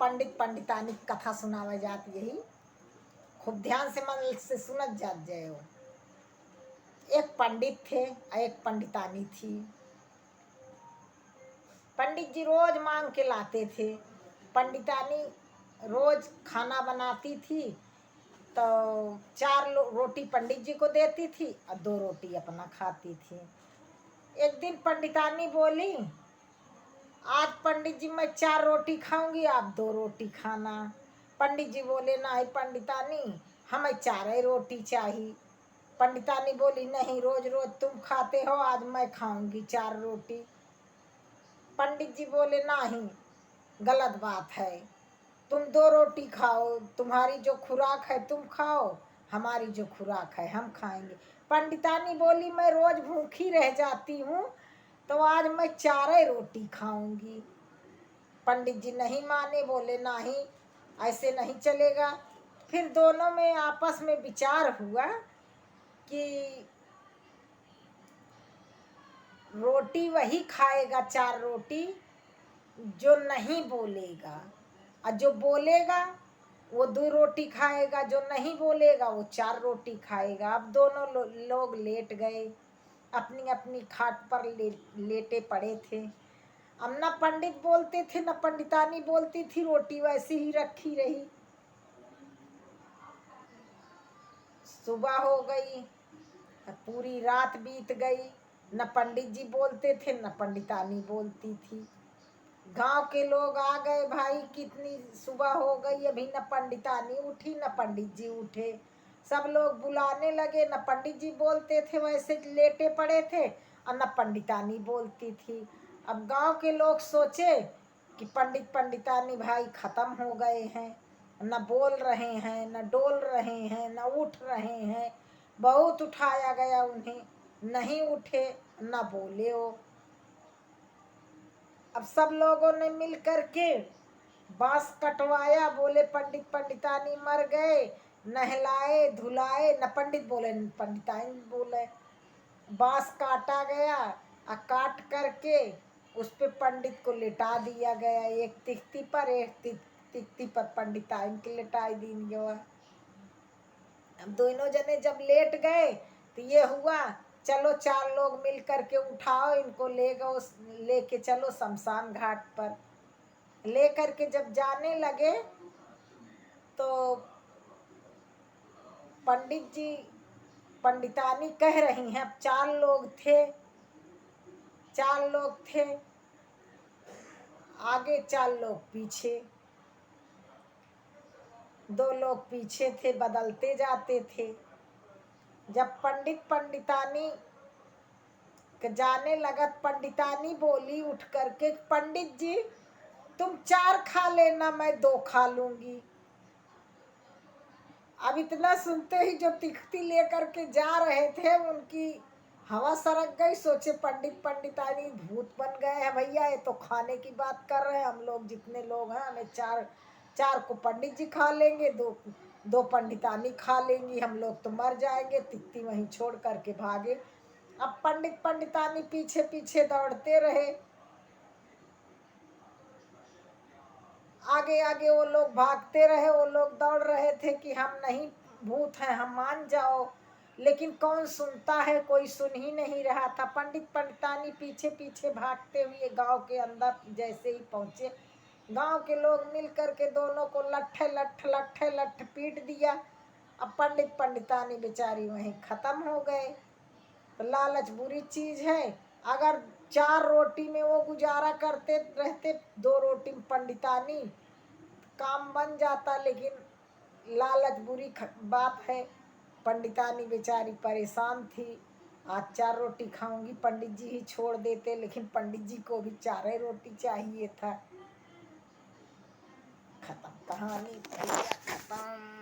पंडित पंडितानी कथा सुनावा जात यही खूब ध्यान से मन से सुनत जात जाए। एक पंडित थे और एक पंडितानी थी। पंडित जी रोज मांग के लाते थे, पंडितानी रोज खाना बनाती थी तो 4 रोटी पंडित जी को देती थी और 2 रोटी अपना खाती थी। एक दिन पंडितानी बोली, आज पंडित जी मैं 4 रोटी खाऊंगी, आप 2 रोटी खाना। पंडित जी बोले, नहीं पंडितानी हमें 4 ही रोटी चाहिए। पंडितानी बोली, नहीं रोज रोज तुम खाते हो, आज मैं खाऊंगी 4 रोटी। पंडित जी बोले, नहीं गलत बात है, तुम 2 रोटी खाओ, तुम्हारी जो खुराक है तुम खाओ, हमारी जो खुराक है हम खाएंगे। पंडितानी बोली, मैं रोज भूखी रह जाती हूँ तो आज मैं 4 ही रोटी खाऊंगी। पंडित जी नहीं माने, बोले नहीं ऐसे नहीं चलेगा। फिर दोनों में आपस में विचार हुआ कि रोटी वही खाएगा 4 रोटी जो नहीं बोलेगा, और जो बोलेगा वो 2 रोटी खाएगा, जो नहीं बोलेगा वो 4 रोटी खाएगा। अब दोनों लोग लेट गए, अपनी अपनी खाट पर लेटे पड़े थे। अब न पंडित बोलते थे न पंडितानी बोलती थी, रोटी वैसी ही रखी रही। सुबह हो गई, पूरी रात बीत गई, न पंडित जी बोलते थे न पंडितानी बोलती थी। गांव के लोग आ गए, भाई कितनी सुबह हो गई, अभी न पंडितानी उठी न पंडित जी उठे। सब लोग बुलाने लगे, न पंडित जी बोलते थे, वैसे लेटे पड़े थे, और न पंडितानी बोलती थी। अब गांव के लोग सोचे कि पंडित पंडितानी भाई खत्म हो गए हैं, न बोल रहे हैं, न डोल रहे हैं, न उठ रहे हैं। बहुत उठाया गया उन्हें, नहीं उठे न बोले वो। अब सब लोगों ने मिल करके बांस कटवाया, बोले पंडित पंडितानी मर गए, नहलाए धुलाए, न पंडित बोले न पंडितानी बोले। बांस काटा गया और काट करके उस पे पंडित को लिटा दिया गया, एक तिख्ती पर, एक तिख्ती पर पंडितानी के लिटाई दी गया। अब दोनों जने जब लेट गए तो ये हुआ, चलो 4 लोग मिल करके उठाओ इनको, लेके चलो शमशान घाट पर। ले करके जब जाने लगे तो पंडित जी पंडितानी कह रही हैं, अब 4 लोग थे, 4 लोग थे आगे, 4 लोग पीछे, 2 लोग पीछे थे, बदलते जाते थे। जब पंडित पंडितानी जाने लगत, पंडितानी बोली उठ करके, पंडित जी तुम 4 खा लेना, मैं 2 खा लूंगी। अब इतना सुनते ही जो तिख्ती लेकर के जा रहे थे उनकी हवा सरक गई। सोचे पंडित पंडितानी भूत बन गए हैं भैया, ये तो खाने की बात कर रहे हैं। हम लोग जितने लोग हैं हमें 4 को पंडित जी खा लेंगे, 2 पंडितानी खा लेंगी, हम लोग तो मर जाएंगे। तिख्ती वहीं छोड़ करके भागे। अब पंडित पंडितानी पीछे पीछे दौड़ते रहे, आगे आगे वो लोग भागते रहे। वो लोग दौड़ रहे थे कि हम नहीं भूत हैं, हम मान जाओ, लेकिन कौन सुनता है, कोई सुन ही नहीं रहा था। पंडित पंडितानी पीछे पीछे भागते हुए गांव के अंदर जैसे ही पहुंचे, गांव के लोग मिल करके दोनों को लट्ठे लट्ठ लट्ठे लट्ठ पीट दिया। अब पंडित पंडितानी बेचारी वहीं खत्म हो गए। तो लालच बुरी चीज है, अगर 4 रोटी में वो गुजारा करते रहते, 2 रोटी पंडितानी काम बन जाता, लेकिन लालच बुरी बात है। पंडितानी बेचारी परेशान थी, आज 4 रोटी खाऊंगी, पंडित जी ही छोड़ देते, लेकिन पंडित जी को भी 4 ही रोटी चाहिए था। खत्म कहानी, खत्म।